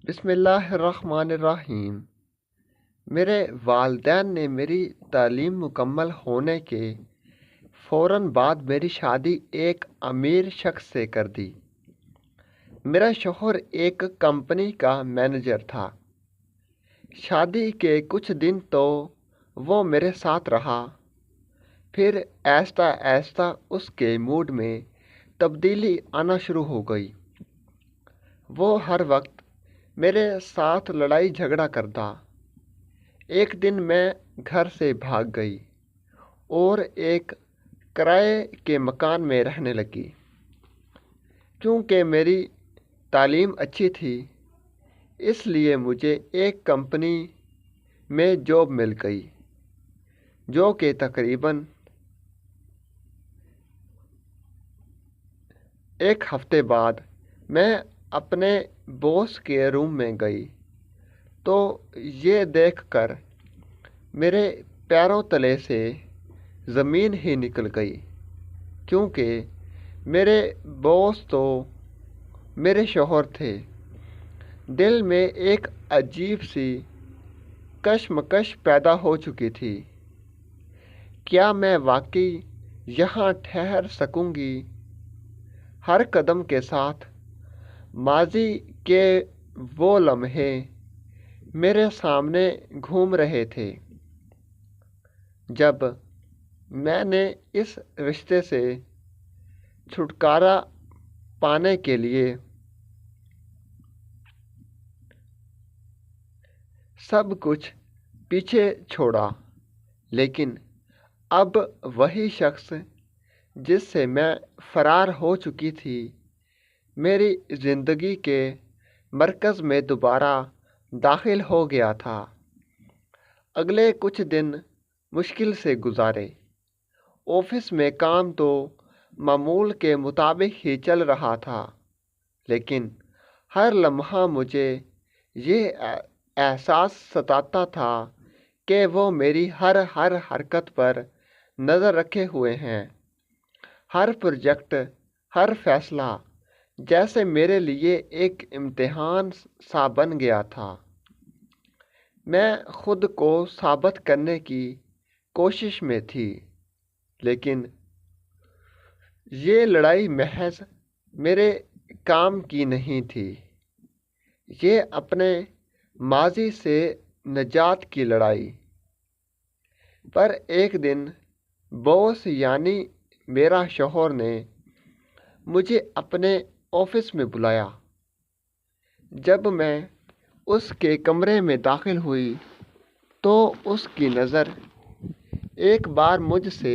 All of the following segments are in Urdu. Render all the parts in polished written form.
بسم اللہ الرحمن الرحیم۔ میرے والدین نے میری تعلیم مکمل ہونے کے فوراً بعد میری شادی ایک امیر شخص سے کر دی۔ میرا شوہر ایک کمپنی کا مینیجر تھا۔ شادی کے کچھ دن تو وہ میرے ساتھ رہا، پھر آہستہ آہستہ اس کے موڈ میں تبدیلی آنا شروع ہو گئی۔ وہ ہر وقت میرے ساتھ لڑائی جھگڑا کرتا۔ ایک دن میں گھر سے بھاگ گئی اور ایک کرائے کے مکان میں رہنے لگی۔ کیونکہ میری تعلیم اچھی تھی، اس لیے مجھے ایک کمپنی میں جاب مل گئی، جو کہ تقریباً ایک ہفتے بعد میں اپنے باس کے روم میں گئی تو یہ دیکھ کر میرے پیروں تلے سے زمین ہی نکل گئی، کیونکہ میرے باس تو میرے شوہر تھے۔ دل میں ایک عجیب سی کشمکش پیدا ہو چکی تھی۔ کیا میں واقعی یہاں ٹھہر سکوں گی؟ ہر قدم کے ساتھ ماضی کے وہ لمحے میرے سامنے گھوم رہے تھے جب میں نے اس رشتے سے چھٹکارا پانے کے لیے سب کچھ پیچھے چھوڑا۔ لیکن اب وہی شخص جس سے میں فرار ہو چکی تھی، میری زندگی کے مرکز میں دوبارہ داخل ہو گیا تھا۔ اگلے کچھ دن مشکل سے گزارے۔ آفس میں کام تو معمول کے مطابق ہی چل رہا تھا، لیکن ہر لمحہ مجھے یہ احساس ستاتا تھا کہ وہ میری ہر حرکت پر نظر رکھے ہوئے ہیں۔ ہر پروجیکٹ، ہر فیصلہ جیسے میرے لیے ایک امتحان سا بن گیا تھا۔ میں خود کو ثابت کرنے کی کوشش میں تھی، لیکن یہ لڑائی محض میرے کام کی نہیں تھی، یہ اپنے ماضی سے نجات کی لڑائی۔ پر ایک دن باس یعنی میرا شوہر نے مجھے اپنے آفس میں بلایا۔ جب میں اس کے کمرے میں داخل ہوئی تو اس کی نظر ایک بار مجھ سے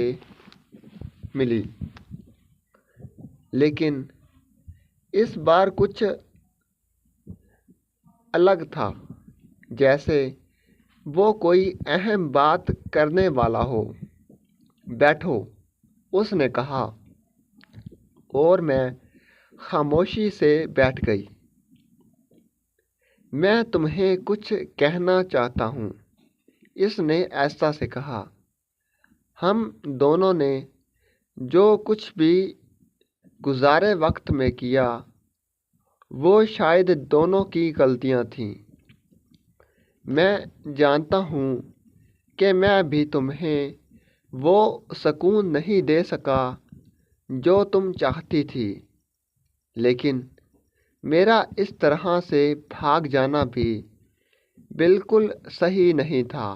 ملی، لیکن اس بار کچھ الگ تھا، جیسے وہ کوئی اہم بات کرنے والا ہو۔ بیٹھو، اس نے کہا، اور میں خاموشی سے بیٹھ گئی۔ میں تمہیں کچھ کہنا چاہتا ہوں، اس نے آہستہ سے کہا۔ ہم دونوں نے جو کچھ بھی گزارے وقت میں کیا، وہ شاید دونوں کی غلطیاں تھیں۔ میں جانتا ہوں کہ میں بھی تمہیں وہ سکون نہیں دے سکا جو تم چاہتی تھی، لیکن میرا اس طرح سے بھاگ جانا بھی بالکل صحیح نہیں تھا۔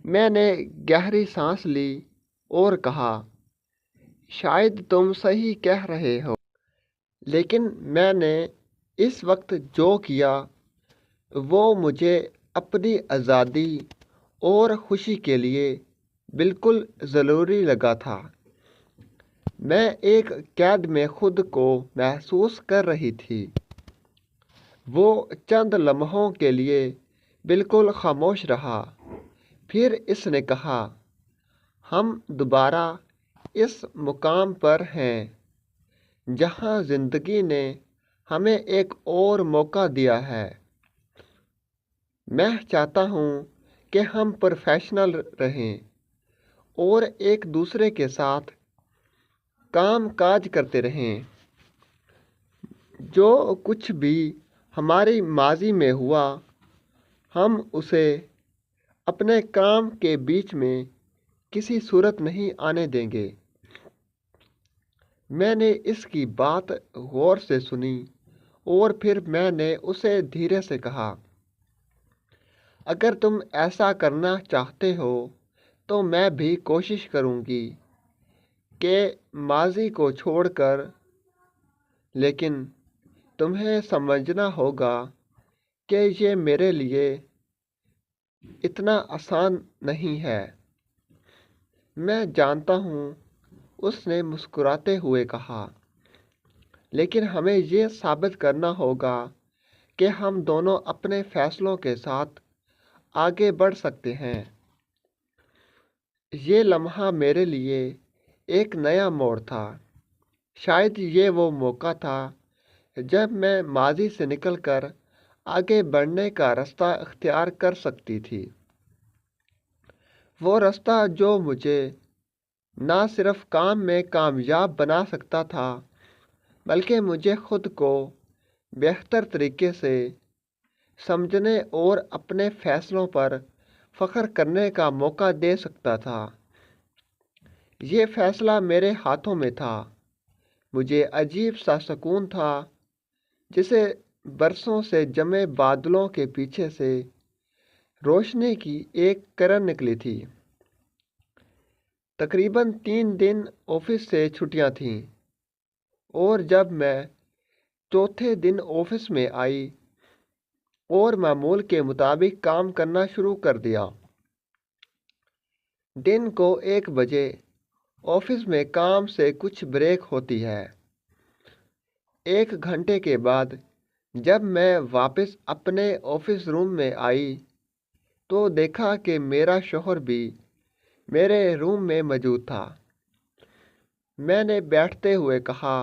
میں نے گہری سانس لی اور کہا، شاید تم صحیح کہہ رہے ہو، لیکن میں نے اس وقت جو کیا وہ مجھے اپنی آزادی اور خوشی کے لیے بالکل ضروری لگا تھا۔ میں ایک قید میں خود کو محسوس کر رہی تھی۔ وہ چند لمحوں کے لیے بالکل خاموش رہا، پھر اس نے کہا، ہم دوبارہ اس مقام پر ہیں جہاں زندگی نے ہمیں ایک اور موقع دیا ہے۔ میں چاہتا ہوں کہ ہم پروفیشنل رہیں اور ایک دوسرے کے ساتھ کام کاج کرتے رہیں۔ جو کچھ بھی ہماری ماضی میں ہوا ہم اسے اپنے کام کے بیچ میں کسی صورت نہیں آنے دیں گے۔ میں نے اس کی بات غور سے سنی اور پھر میں نے اسے دھیرے سے کہا، اگر تم ایسا کرنا چاہتے ہو تو میں بھی کوشش کروں گی کہ ماضی کو چھوڑ کر، لیکن تمہیں سمجھنا ہوگا کہ یہ میرے لیے اتنا آسان نہیں ہے۔ میں جانتا ہوں، اس نے مسکراتے ہوئے کہا، لیکن ہمیں یہ ثابت کرنا ہوگا کہ ہم دونوں اپنے فیصلوں کے ساتھ آگے بڑھ سکتے ہیں۔ یہ لمحہ میرے لیے ایک نیا موڑ تھا۔ شاید یہ وہ موقع تھا جب میں ماضی سے نکل کر آگے بڑھنے کا راستہ اختیار کر سکتی تھی۔ وہ راستہ جو مجھے نہ صرف کام میں کامیاب بنا سکتا تھا بلکہ مجھے خود کو بہتر طریقے سے سمجھنے اور اپنے فیصلوں پر فخر کرنے کا موقع دے سکتا تھا۔ یہ فیصلہ میرے ہاتھوں میں تھا۔ مجھے عجیب سا سکون تھا، جسے برسوں سے جمے بادلوں کے پیچھے سے روشنی کی ایک کرن نکلی تھی۔ تقریباً 3 دن آفس سے چھٹیاں تھیں، اور جب میں چوتھے دن آفس میں آئی اور معمول کے مطابق کام کرنا شروع کر دیا۔ دن کو 1 بجے آفس میں کام سے کچھ بریک ہوتی ہے۔ 1 گھنٹے کے بعد جب میں واپس اپنے آفس روم میں آئی تو دیکھا کہ میرا شوہر بھی میرے روم میں موجود تھا۔ میں نے بیٹھتے ہوئے کہا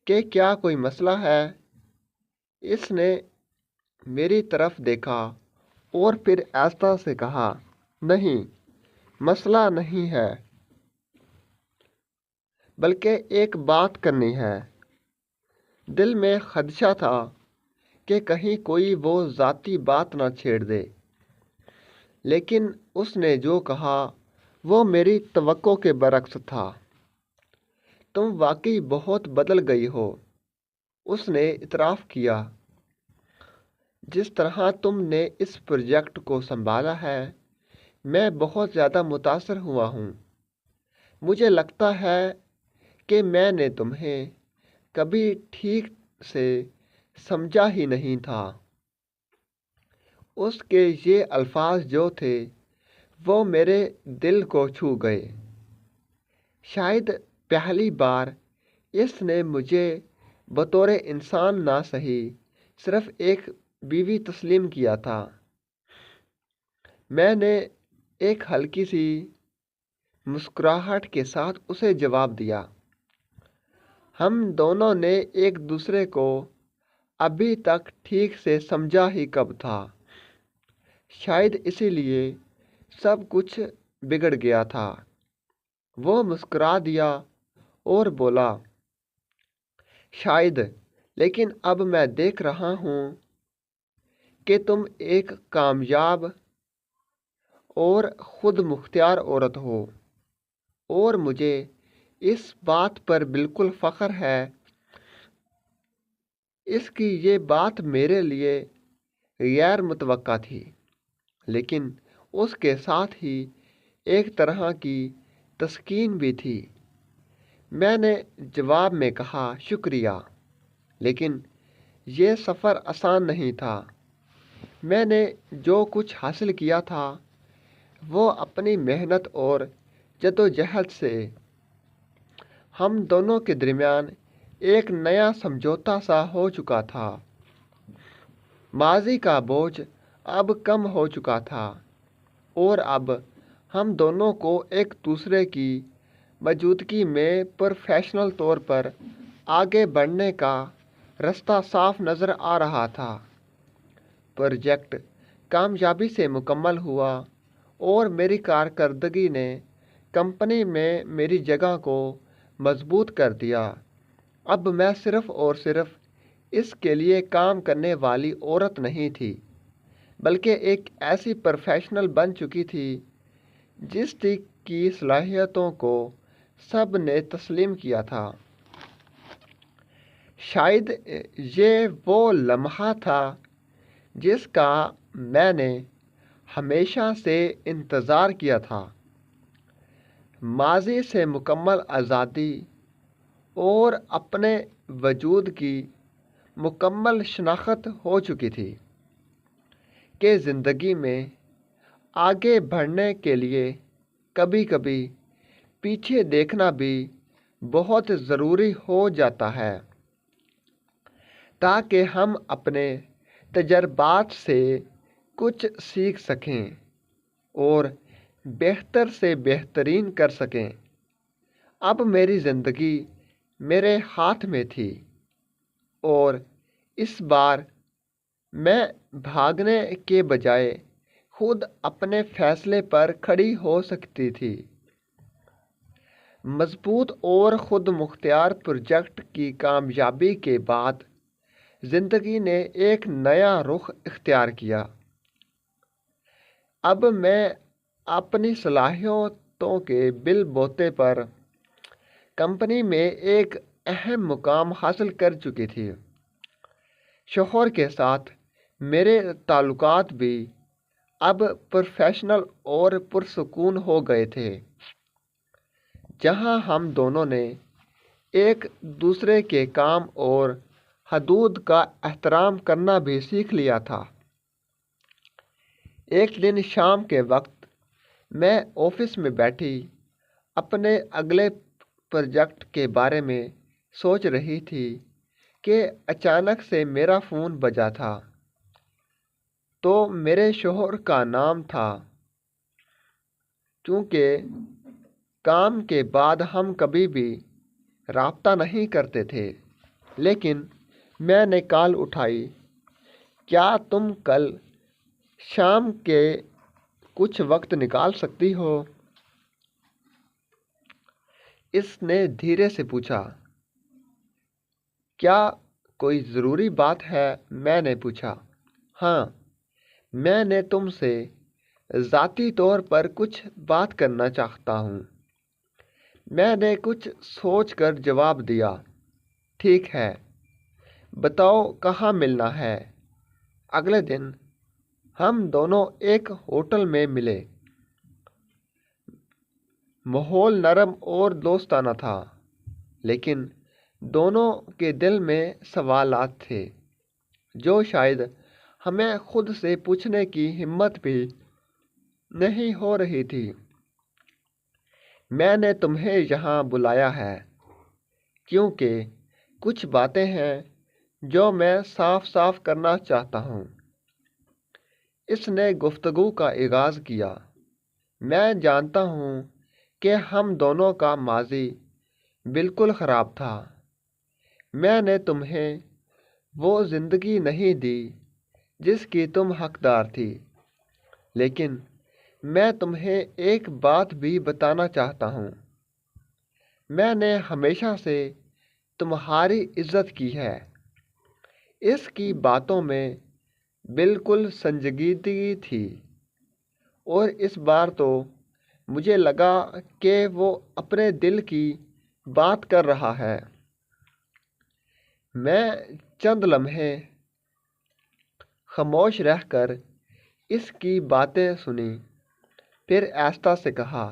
کہ کیا کوئی مسئلہ ہے؟ اس نے میری طرف دیکھا اور پھر آہستہ سے کہا، نہیں، مسئلہ نہیں ہے، بلکہ ایک بات کرنی ہے۔ دل میں خدشہ تھا کہ کہیں کوئی وہ ذاتی بات نہ چھیڑ دے، لیکن اس نے جو کہا وہ میری توقع کے برعکس تھا۔ تم واقعی بہت بدل گئی ہو، اس نے اعتراف کیا۔ جس طرح تم نے اس پروجیکٹ کو سنبھالا ہے، میں بہت زیادہ متاثر ہوا ہوں۔ مجھے لگتا ہے کہ میں نے تمہیں کبھی ٹھیک سے سمجھا ہی نہیں تھا۔ اس کے یہ الفاظ جو تھے وہ میرے دل کو چھو گئے۔ شاید پہلی بار اس نے مجھے بطور انسان نہ صحیح، صرف ایک بیوی تسلیم کیا تھا۔ میں نے ایک ہلکی سی مسکراہٹ کے ساتھ اسے جواب دیا، ہم دونوں نے ایک دوسرے کو ابھی تک ٹھیک سے سمجھا ہی کب تھا۔ شاید اسی لیے سب کچھ بگڑ گیا تھا۔ وہ مسکرا دیا اور بولا، شاید، لیکن اب میں دیکھ رہا ہوں کہ تم ایک کامیاب اور خود مختار عورت ہو، اور مجھے اس بات پر بالکل فخر ہے۔ اس کی یہ بات میرے لیے غیر متوقع تھی، لیکن اس کے ساتھ ہی ایک طرح کی تسکین بھی تھی۔ میں نے جواب میں کہا، شکریہ، لیکن یہ سفر آسان نہیں تھا۔ میں نے جو کچھ حاصل کیا تھا وہ اپنی محنت اور جدوجہد سے۔ ہم دونوں کے درمیان ایک نیا سمجھوتا سا ہو چکا تھا۔ ماضی کا بوجھ اب کم ہو چکا تھا، اور اب ہم دونوں کو ایک دوسرے کی موجودگی میں پروفیشنل طور پر آگے بڑھنے کا راستہ صاف نظر آ رہا تھا۔ پروجیکٹ کامیابی سے مکمل ہوا اور میری کارکردگی نے کمپنی میں میری جگہ کو مضبوط کر دیا۔ اب میں صرف اور صرف اس کے لیے کام کرنے والی عورت نہیں تھی، بلکہ ایک ایسی پروفیشنل بن چکی تھی جس کی صلاحیتوں کو سب نے تسلیم کیا تھا۔ شاید یہ وہ لمحہ تھا جس کا میں نے ہمیشہ سے انتظار کیا تھا۔ ماضی سے مکمل آزادی اور اپنے وجود کی مکمل شناخت ہو چکی تھی کہ زندگی میں آگے بڑھنے کے لیے کبھی کبھی پیچھے دیکھنا بھی بہت ضروری ہو جاتا ہے، تاکہ ہم اپنے تجربات سے کچھ سیکھ سکیں اور بہتر سے بہترین کر سکیں۔ اب میری زندگی میرے ہاتھ میں تھی اور اس بار میں بھاگنے کے بجائے خود اپنے فیصلے پر کھڑی ہو سکتی تھی۔ مضبوط اور خود مختار پروجیکٹ کی کامیابی کے بعد زندگی نے ایک نیا رخ اختیار کیا۔ اب میں اپنی صلاحیتوں کے بل بوتے پر کمپنی میں ایک اہم مقام حاصل کر چکی تھی۔ شوہر کے ساتھ میرے تعلقات بھی اب پروفیشنل اور پرسکون ہو گئے تھے، جہاں ہم دونوں نے ایک دوسرے کے کام اور حدود کا احترام کرنا بھی سیکھ لیا تھا۔ ایک دن شام کے وقت میں آفس میں بیٹھی اپنے اگلے پروجیکٹ کے بارے میں سوچ رہی تھی کہ اچانک سے میرا فون بجا تھا۔ تو میرے شوہر کا نام تھا۔ چونکہ کام کے بعد ہم کبھی بھی رابطہ نہیں کرتے تھے، لیکن میں نے کال اٹھائی۔ کیا تم کل شام کے کچھ وقت نکال سکتی ہو؟ اس نے دھیرے سے پوچھا۔ کیا کوئی ضروری بات ہے؟ میں نے پوچھا۔ ہاں، میں نے تم سے ذاتی طور پر کچھ بات کرنا چاہتا ہوں۔ میں نے کچھ سوچ کر جواب دیا۔ ٹھیک ہے، بتاؤ کہاں ملنا ہے؟ اگلے دن ہم دونوں ایک ہوٹل میں ملے۔ ماحول نرم اور دوستانہ تھا، لیکن دونوں کے دل میں سوالات تھے جو شاید ہمیں خود سے پوچھنے کی ہمت بھی نہیں ہو رہی تھی۔ میں نے تمہیں یہاں بلایا ہے کیونکہ کچھ باتیں ہیں جو میں صاف صاف کرنا چاہتا ہوں۔ اس نے گفتگو کا آغاز کیا۔ میں جانتا ہوں کہ ہم دونوں کا ماضی بالکل خراب تھا۔ میں نے تمہیں وہ زندگی نہیں دی جس کی تم حقدار تھی، لیکن میں تمہیں ایک بات بھی بتانا چاہتا ہوں۔ میں نے ہمیشہ سے تمہاری عزت کی ہے۔ اس کی باتوں میں بالکل سنجیدگی تھی، اور اس بار تو مجھے لگا کہ وہ اپنے دل کی بات کر رہا ہے۔ میں چند لمحے خاموش رہ کر اس کی باتیں سنی، پھر آہستہ سے کہا،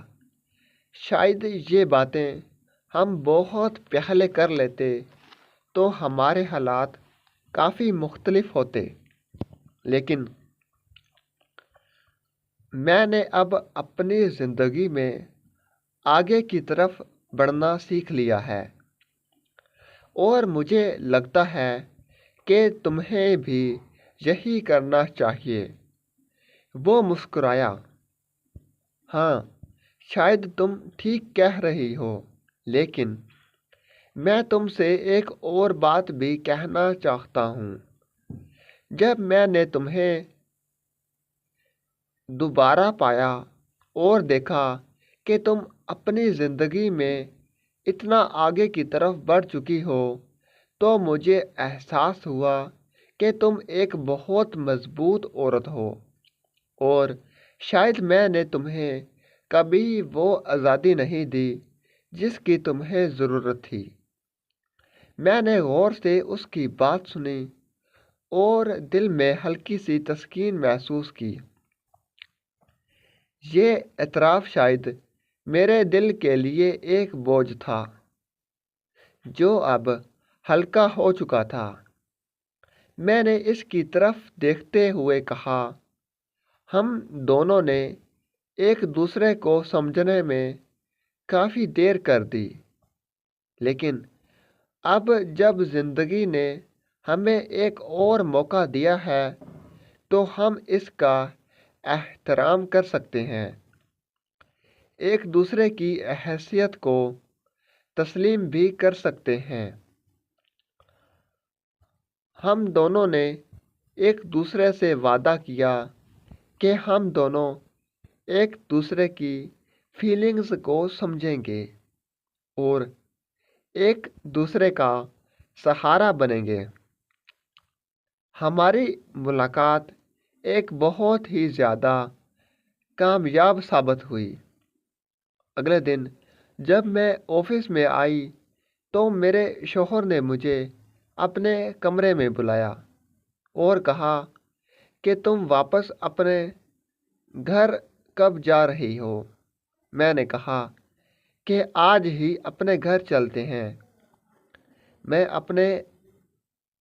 شاید یہ باتیں ہم بہت پہلے کر لیتے تو ہمارے حالات کافی مختلف ہوتے، لیکن میں نے اب اپنی زندگی میں آگے کی طرف بڑھنا سیکھ لیا ہے، اور مجھے لگتا ہے کہ تمہیں بھی یہی کرنا چاہیے۔ وہ مسکرایا۔ ہاں، شاید تم ٹھیک کہہ رہی ہو، لیکن میں تم سے ایک اور بات بھی کہنا چاہتا ہوں۔ جب میں نے تمہیں دوبارہ پایا اور دیکھا کہ تم اپنی زندگی میں اتنا آگے کی طرف بڑھ چکی ہو، تو مجھے احساس ہوا کہ تم ایک بہت مضبوط عورت ہو اور شاید میں نے تمہیں کبھی وہ آزادی نہیں دی جس کی تمہیں ضرورت تھی۔ میں نے غور سے اس کی بات سنی اور دل میں ہلکی سی تسکین محسوس کی۔ یہ اعتراف شاید میرے دل کے لیے ایک بوجھ تھا جو اب ہلکا ہو چکا تھا۔ میں نے اس کی طرف دیکھتے ہوئے کہا، ہم دونوں نے ایک دوسرے کو سمجھنے میں کافی دیر کر دی، لیکن اب جب زندگی نے ہمیں ایک اور موقع دیا ہے تو ہم اس کا احترام کر سکتے ہیں، ایک دوسرے کی حیثیت کو تسلیم بھی کر سکتے ہیں۔ ہم دونوں نے ایک دوسرے سے وعدہ کیا کہ ہم دونوں ایک دوسرے کی فیلنگز کو سمجھیں گے اور ایک دوسرے کا سہارا بنیں گے۔ ہماری ملاقات ایک بہت ہی زیادہ کامیاب ثابت ہوئی۔ اگلے دن جب میں آفس میں آئی تو میرے شوہر نے مجھے اپنے کمرے میں بلایا اور کہا کہ تم واپس اپنے گھر کب جا رہی ہو؟ میں نے کہا کہ آج ہی اپنے گھر چلتے ہیں۔ میں اپنے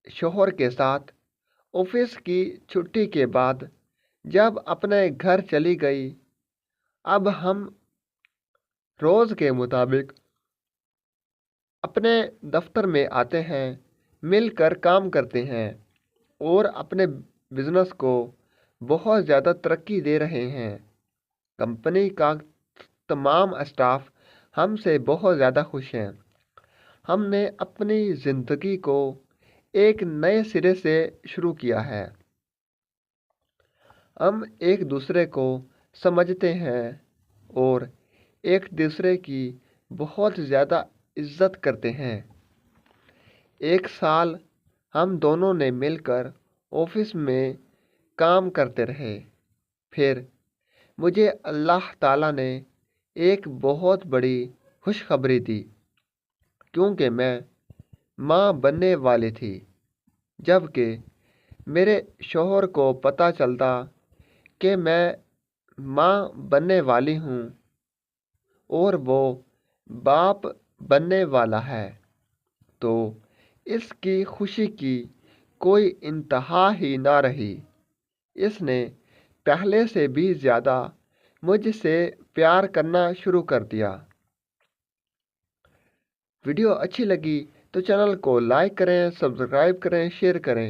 شوہر کے ساتھ آفس کی چھٹی کے بعد جب اپنے گھر چلی گئی، اب ہم روز کے مطابق اپنے دفتر میں آتے ہیں، مل کر کام کرتے ہیں اور اپنے بزنس کو بہت زیادہ ترقی دے رہے ہیں۔ کمپنی کا تمام اسٹاف ہم سے بہت زیادہ خوش ہیں۔ ہم نے اپنی زندگی کو ایک نئے سرے سے شروع کیا ہے۔ ہم ایک دوسرے کو سمجھتے ہیں اور ایک دوسرے کی بہت زیادہ عزت کرتے ہیں۔ ایک سال ہم دونوں نے مل کر آفس میں کام کرتے رہے۔ پھر مجھے اللہ تعالیٰ نے ایک بہت بڑی خوشخبری دی کیونکہ میں ماں بننے والی تھی۔ جب کہ میرے شوہر کو پتہ چلتا کہ میں ماں بننے والی ہوں اور وہ باپ بننے والا ہے تو اس کی خوشی کی کوئی انتہا ہی نہ رہی۔ اس نے پہلے سے بھی زیادہ مجھ سے پیار کرنا شروع کر دیا۔ ویڈیو اچھی لگی تو چینل کو لائک کریں، سبسکرائب کریں، شیئر کریں،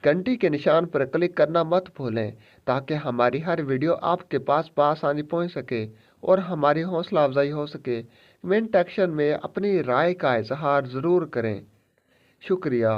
گھنٹی کے نشان پر کلک کرنا مت بھولیں تاکہ ہماری ہر ویڈیو آپ کے پاس بآسانی پہنچ سکے اور ہماری حوصلہ افزائی ہو سکے۔ کمنٹ سیکشن میں اپنی رائے کا اظہار ضرور کریں۔ شکریہ۔